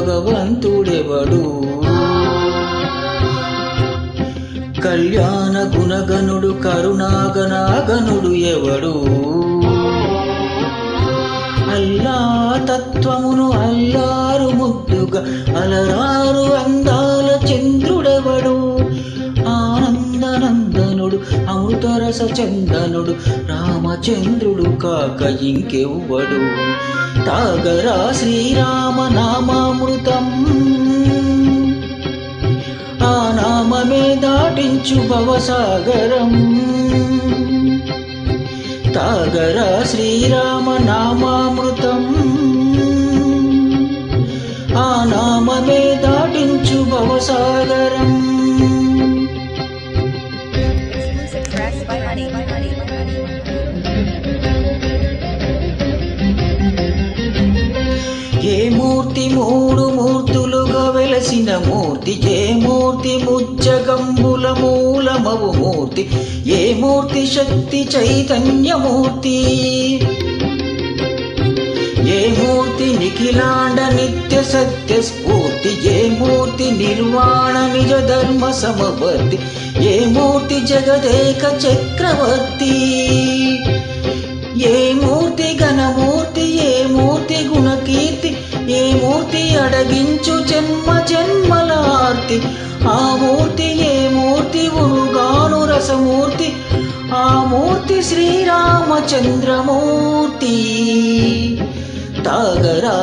భగవంతుడెవడు కళ్యాణ గుణగణుడు కరుణాగణాగణుడు ఎవడు అల్లా తత్వమును అల్లారు ముద్దుగా అలరారు అందాల చంద్రుడెవడు ఆనందనందనుడు అమృతరస చందనుడు రామచంద్రుడు కాక ఇంకెవ్వడు తాగరా శ్రీరామ నామామృతం ఆ నామమే దాటించు భవసాగరం తాగరా శ్రీరామ నామామృతం ఆ నామమే దాటించు భవసాగరం ఏ మూర్తి మూడు మూర్తులుగా వెలసిన మూర్తి ఏ మూర్తి ముజ్జగంబుల మూలమవు మూర్తి ఏ మూర్తి శక్తి చైతన్యమూర్తి ఏ మూర్తి నిఖిలాండ నిత్య సత్య స్ఫూర్తి ఏ మూర్తి నిర్వాణ నిజ ధర్మ సమవర్తి ఏ మూర్తి జగదేక చక్రవర్తి ఏ మూర్తి ఘనమూర్తి ఏ మూర్తి గుణకీర్తి ఏ మూర్తి అడగించు జన్మ జన్మల ఆర్తి ఆ మూర్తి ఏ మూర్తి ఉరుగాను రసమూర్తి ఆ మూర్తి శ్రీరామచంద్రమూర్తి తాగరా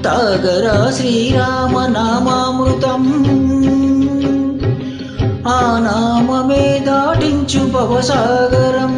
తాగరా శ్రీరామ నామామృతం ఆ నామమే దాటించు భవసాగరం